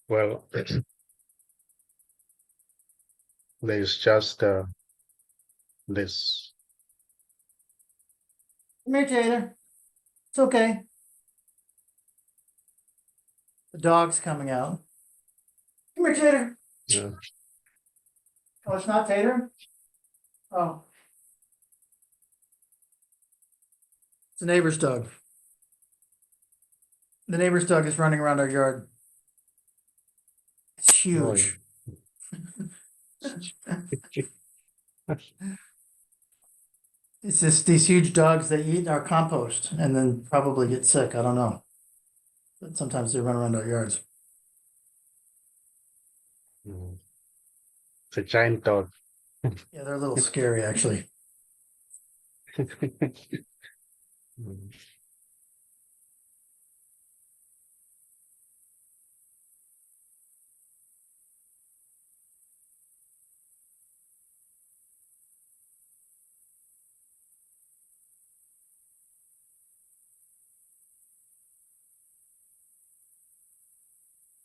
Well, there's just this. Come here, Tater. It's okay. The dog's coming out. Come here, Tater. Yeah. Oh, it's not Tater? Oh. It's the neighbor's dog. The neighbor's dog is running around our yard. It's huge. It's just these huge dogs that eat our compost and then probably get sick. I don't know. But sometimes they run around our yards. It's a giant dog. Yeah, they're a little scary, actually.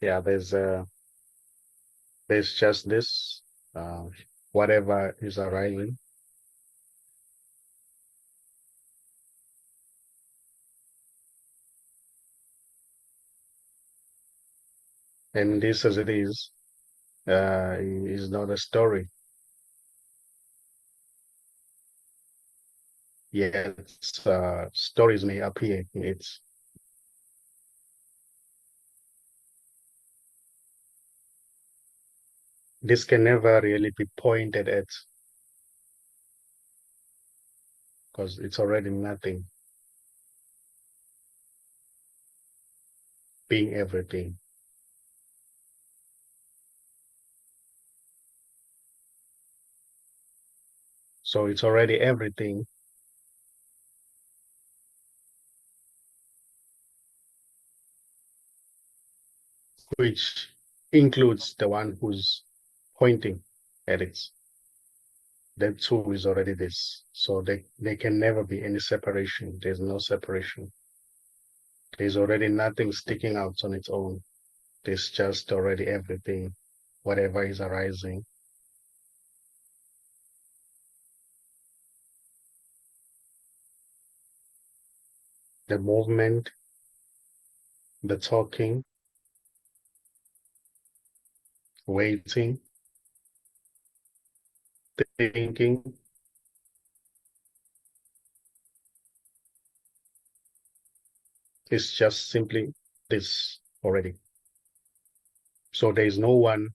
Yeah, there's just this, whatever is arising. And this as it is not a story. Yet stories may appear in it. This can never really be pointed at because it's already nothing, being everything. So it's already everything, which includes the one who's pointing at it. That too is already this. So there can never be any separation. There's no separation. There's already nothing sticking out on its own. There's just already everything, whatever is arising. The movement, the talking, waiting, thinking, is just simply this already. So there's no one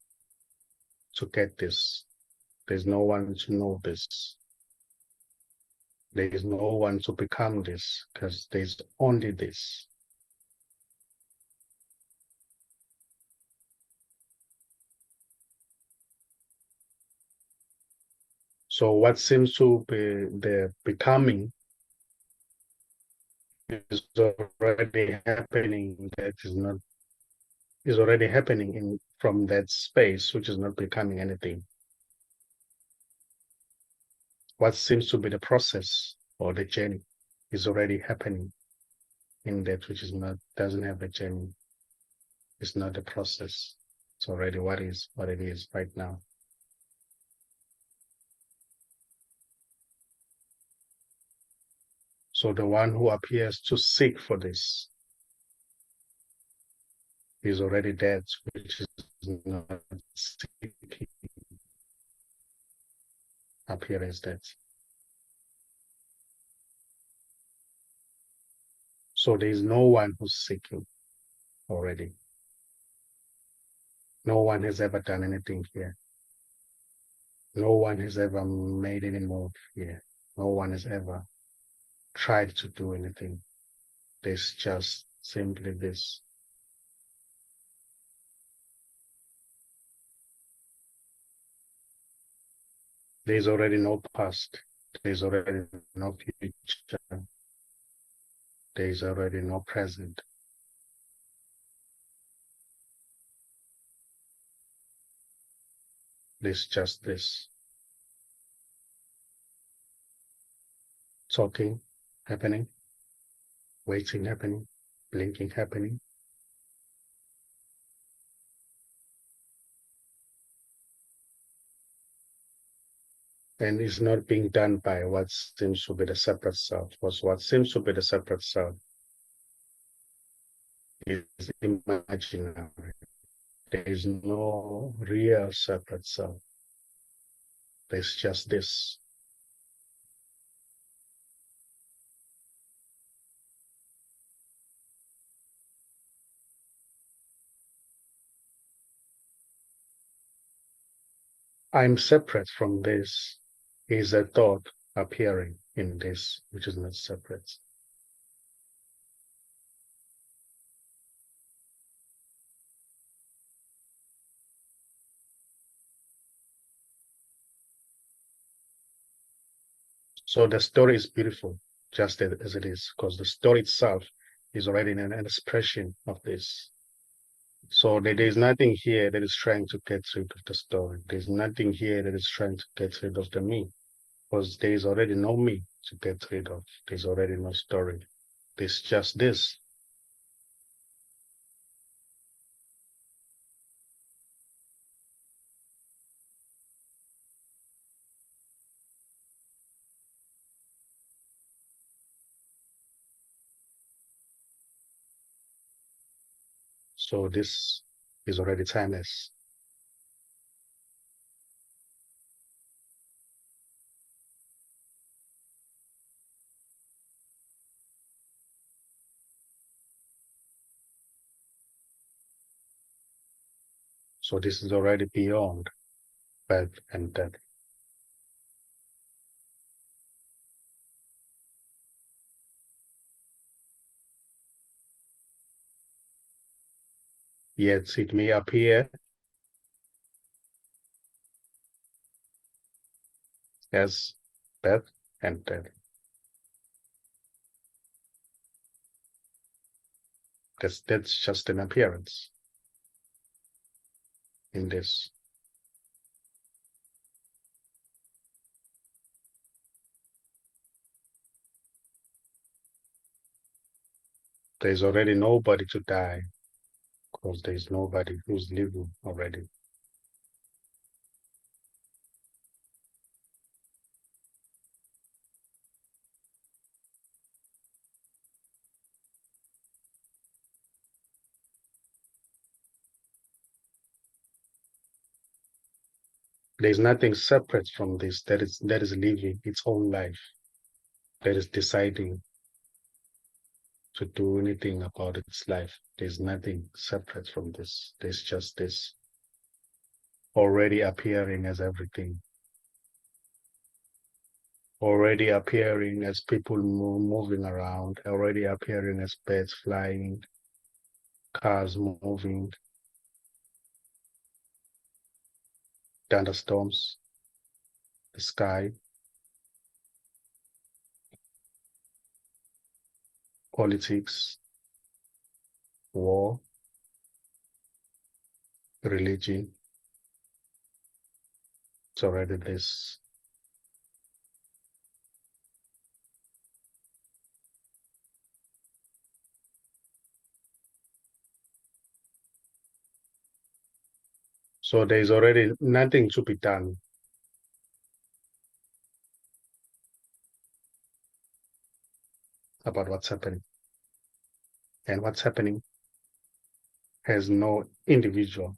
to get this. There's no one to know this. There is no one to become this because there's only this. So what seems to be the becoming is already happening. That is already happening in from that space, which is not becoming anything. What seems to be the process or the journey is already happening in that which is not, doesn't have a journey. It's not a process. It's already what it is right now. So the one who appears to seek for this is already dead, which is not seeking, appear as dead. So there is no one who's seeking already. No one has ever done anything here. No one has ever made any move here. No one has ever tried to do anything. There's just simply this. There's already no past. There's already no future. There's already no present. There's just this. Talking happening, waiting happening, blinking happening. and is not being done by what seems to be the separate self, because what seems to be the separate self is imaginary. There is no real separate self. There's just this. I'm separate from this is a thought appearing in this, which is not separate. So the story is beautiful, just as it is, because the story itself is already an expression of this. So there is nothing here that is trying to get rid of the story. There's nothing here that is trying to get rid of the me, because there is already no me to get rid of. There's already no story. There's just this. So this is already timeless. So this is already beyond birth and death. Yet it may appear as birth and death. That's just an appearance in this. There's already nobody to die, because there's nobody who's living already. There's nothing separate from this that is living its own life, that is deciding to do anything about its life. There's nothing separate from this. There's just this already appearing as everything, already appearing as people moving around, already appearing as birds flying, cars moving, thunderstorms, the sky, politics, war, religion. It's already this. So there's already nothing to be done about what's happening. And what's happening has no individual.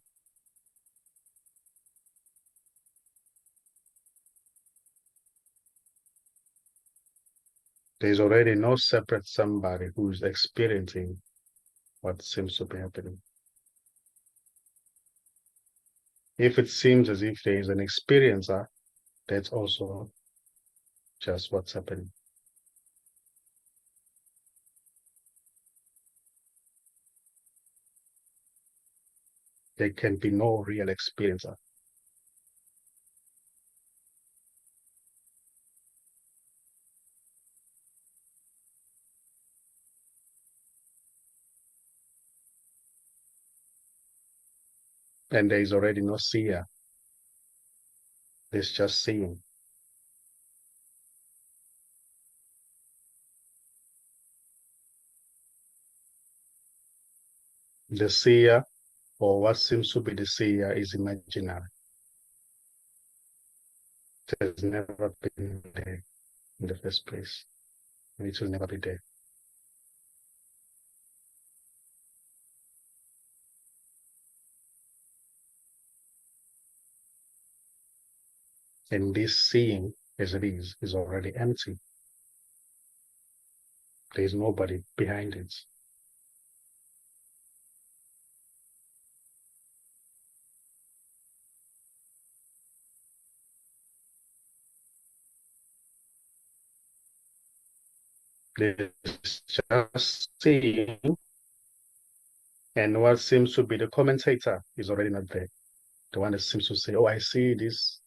There's already no separate somebody who's experiencing what seems to be happening. If it seems as if there is an experiencer, that's also just what's happening. There can be no real experiencer. And there is already no seer. There's just seeing. The seer, or what seems to be the seer, is imaginary. It has never been there in the first place, and it will never be there. And this seeing as it is already empty. There is nobody behind it. There's just seeing, and what seems to be the commentator is already not there. The one that seems to say, oh, I see this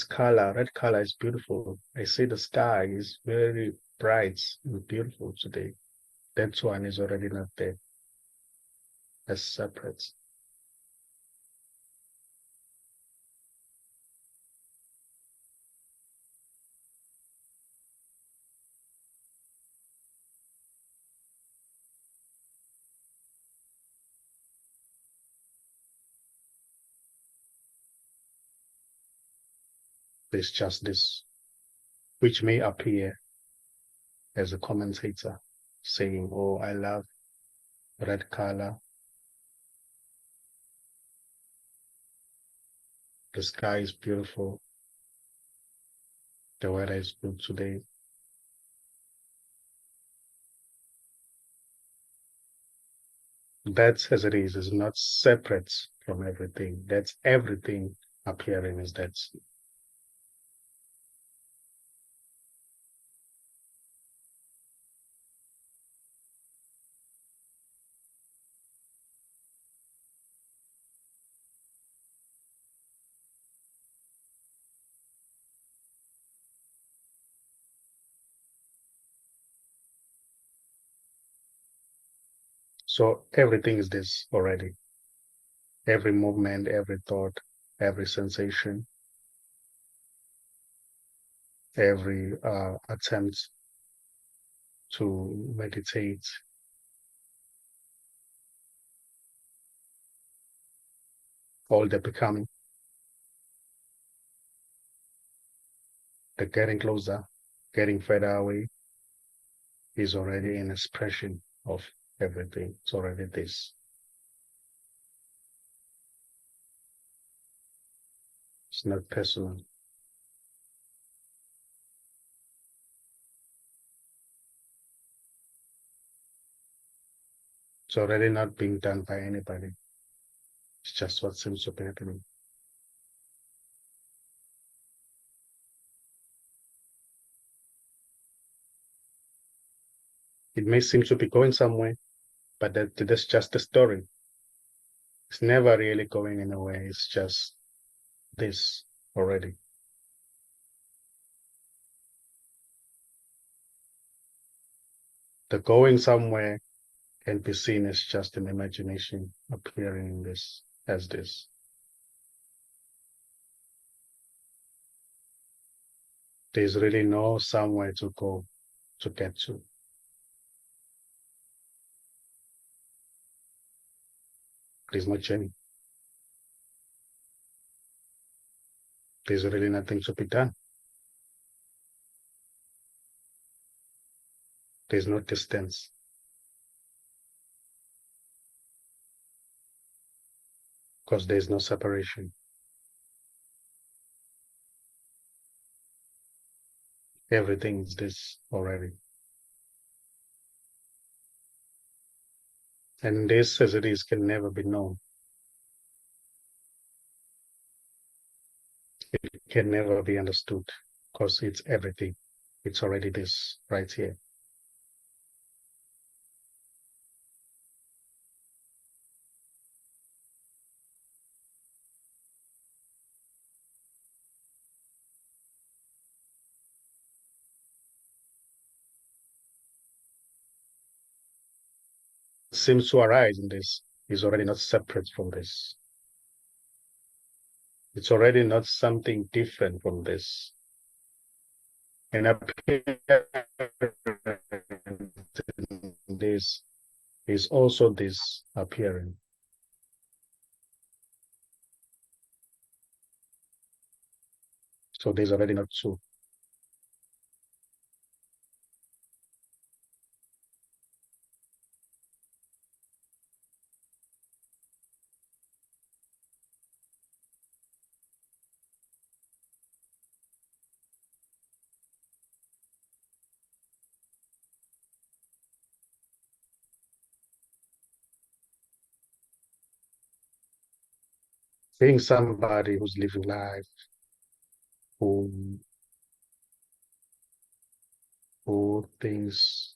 color, red color is beautiful. I see the sky is very bright and beautiful today. That one is already not there. That's separate. There's just this, which may appear as a commentator saying, oh, I love red color. The sky is beautiful. The weather is good today. That as it is not separate from everything. That's everything appearing as that. So everything is this already. Every movement, every thought, every sensation, every attempt to meditate, all the becoming, the getting closer, getting further away is already an expression of everything. It's already this. It's not personal. It's already not being done by anybody. It's just what seems to be happening. It may seem to be going somewhere, but that's just the story. It's never really going anywhere. It's just this already. The going somewhere can be seen as just an imagination appearing in this as this. There's really no somewhere to go to get to. There's no journey. There's really nothing to be done. There's no distance because there's no separation. Everything is this already. And this as it is can never be known. It can never be understood because it's everything. It's already this right here. Seems to arise in this is already not separate from this. It's already not something different from this. And this is also this appearing. So there's already not two. Being somebody who's living life, who thinks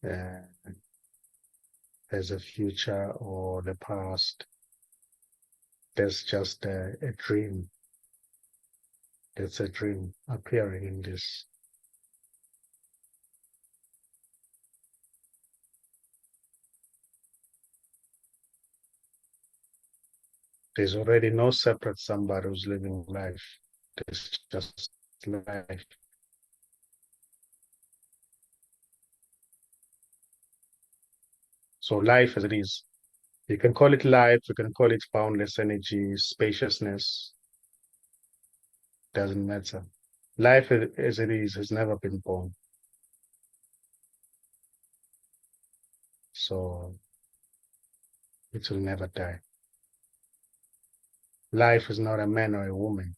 there's a future or the past, there's just a dream. There's a dream appearing in this. There's already no separate somebody who's living life. There's just life. So life as it is. You can call it life, you can call it boundless energy, spaciousness, doesn't matter. Life as it is has never been born. So it will never die. Life is not a man or a woman.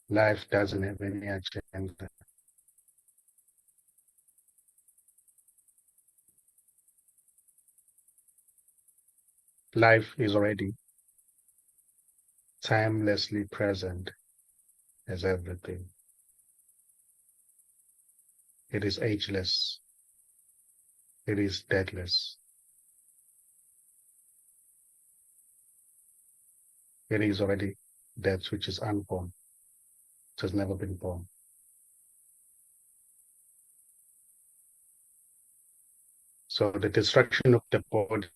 Life doesn't have any agenda. Life is already timelessly present as everything. It is ageless. It is deathless. It is already that which is unborn. It has never been born. So the destruction of the body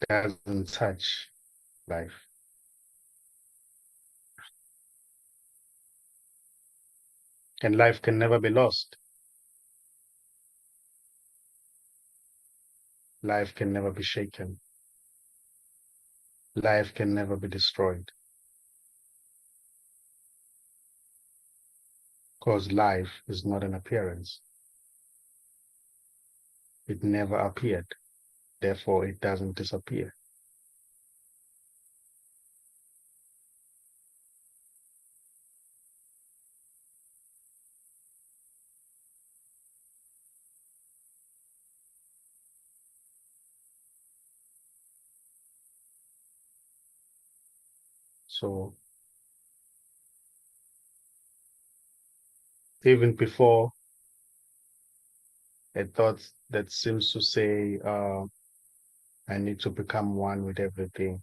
doesn't touch life. And life can never be lost. Life can never be shaken. Life can never be destroyed. Because life is not an appearance. It never appeared. Therefore, it doesn't disappear. So even before a thought that seems to say, I need to become one with everything,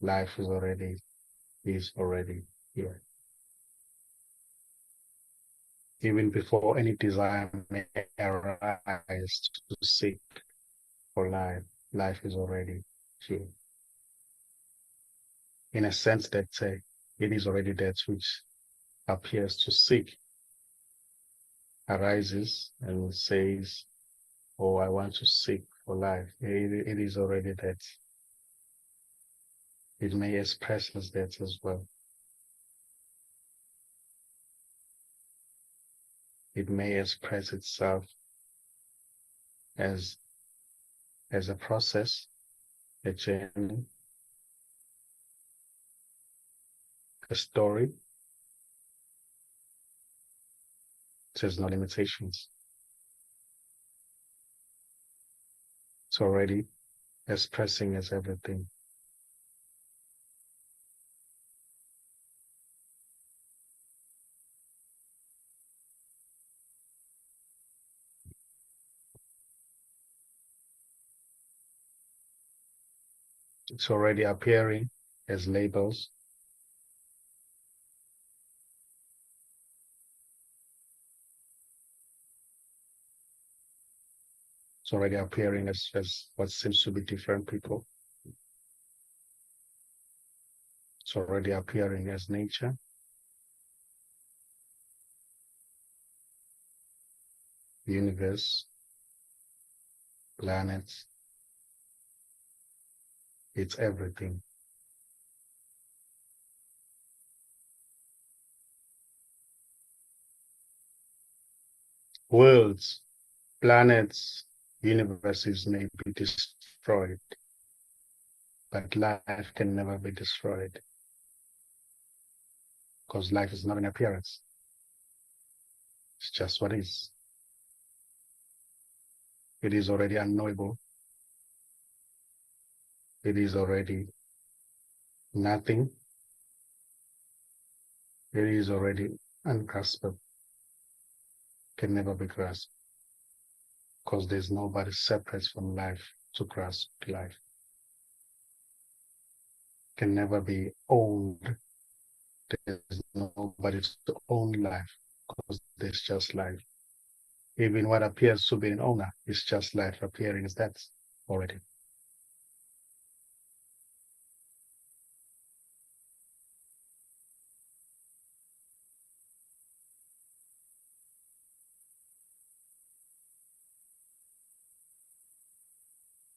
life is already here. Even before any desire may arise to seek for life, life is already here. In a sense that it is already that which appears to seek, arises and says, oh, I want to seek for life. It is already that. It may express as that as well. It may express itself as a process, a journey, a story. It has no limitations. It's already expressing as everything. It's already appearing as labels. It's already appearing as what seems to be different people. It's already appearing as nature, universe, planets, It's everything. Worlds, planets, universes may be destroyed, but life can never be destroyed because life is not an appearance. It's just what is. It is already unknowable. It is already nothing. It is already ungraspable. Can never be grasped because there's nobody separate from life to grasp life. Can never be owned. There's nobody to own life because there's just life. Even what appears to be an owner is just life appearing as that already.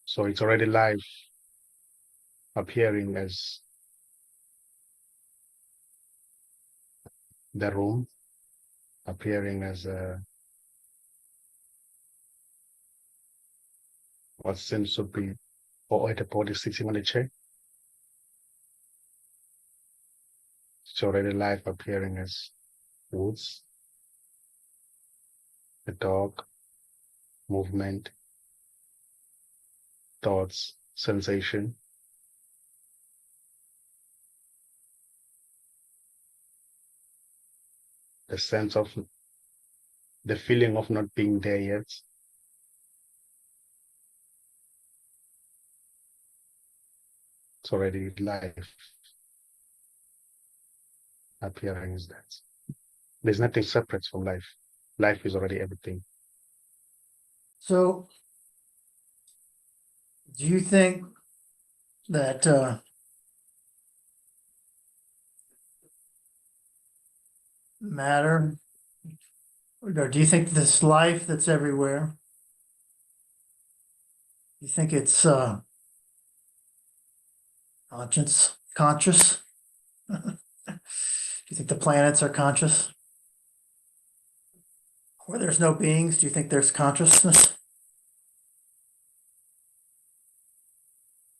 So it's already life appearing as the room, appearing as what seems to be, or the body sitting on a chair. It's already life appearing as woods, a dog, movement, thoughts, sensation. The sense of the feeling of not being there yet. It's already life appearing as that. There's nothing separate from life. Life is already everything. So do you think that matter, or do you think this life that's everywhere, you think it's conscious? Do you think the planets are conscious? Where there's no beings, do you think there's consciousness?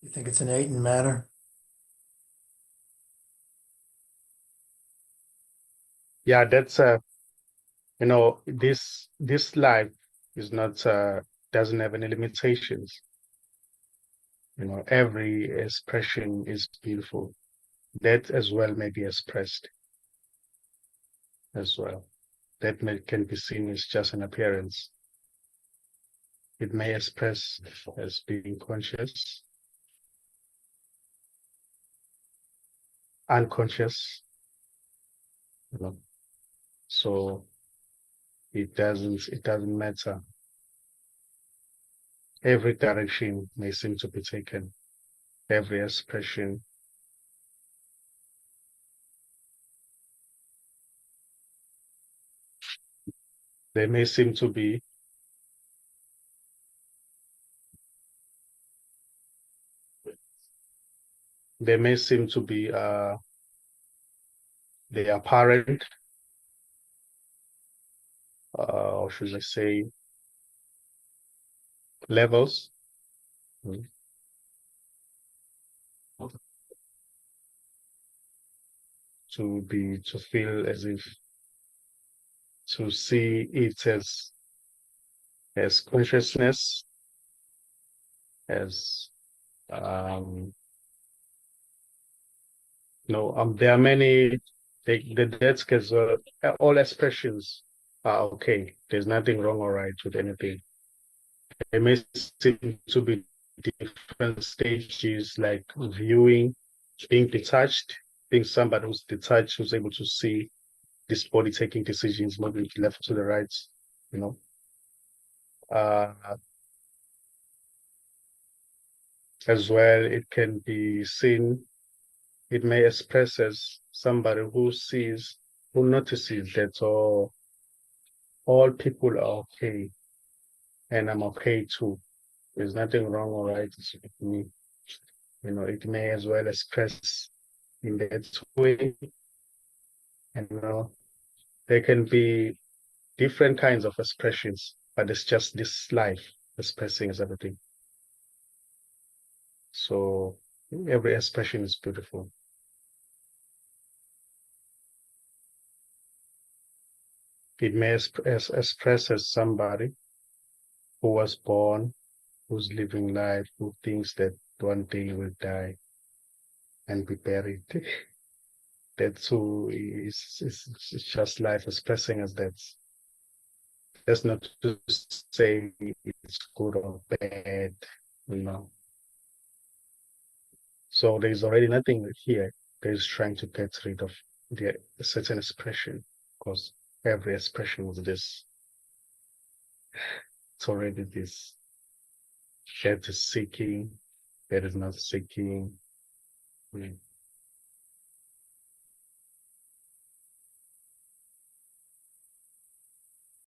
You think it's innate in matter? Yeah, that's this life is not doesn't have any limitations. Every expression is beautiful. That as well may be expressed as well. That can be seen as just an appearance. It may express as being conscious, unconscious, you know. So it doesn't matter. Every direction may seem to be taken. Every expression. There may seem to be the apparent, or should I say, levels. mm, to feel as if to see it as consciousness, as no, there are many. The dead scales. All expressions are okay. There's nothing wrong or right with anything. There may seem to be different stages, like viewing, being detached, being somebody who's detached, who's able to see this body taking decisions, moving to left to the right. You know, uh, as well, it can be seen. It may express as somebody who sees, who notices that all people are okay, and I'm okay too. There's nothing wrong or right with me. it may as well express in that way. There can be different kinds of expressions, but it's just this life expressing as everything. So every expression is beautiful. It may express as somebody who was born, who's living life, who thinks that one day he will die and be buried. That's who is just life expressing as that. That's not to say it's good or bad, you know. So there's already nothing here that is trying to get rid of the certain expression, because every expression of this, it's already this. That is seeking, that is not seeking.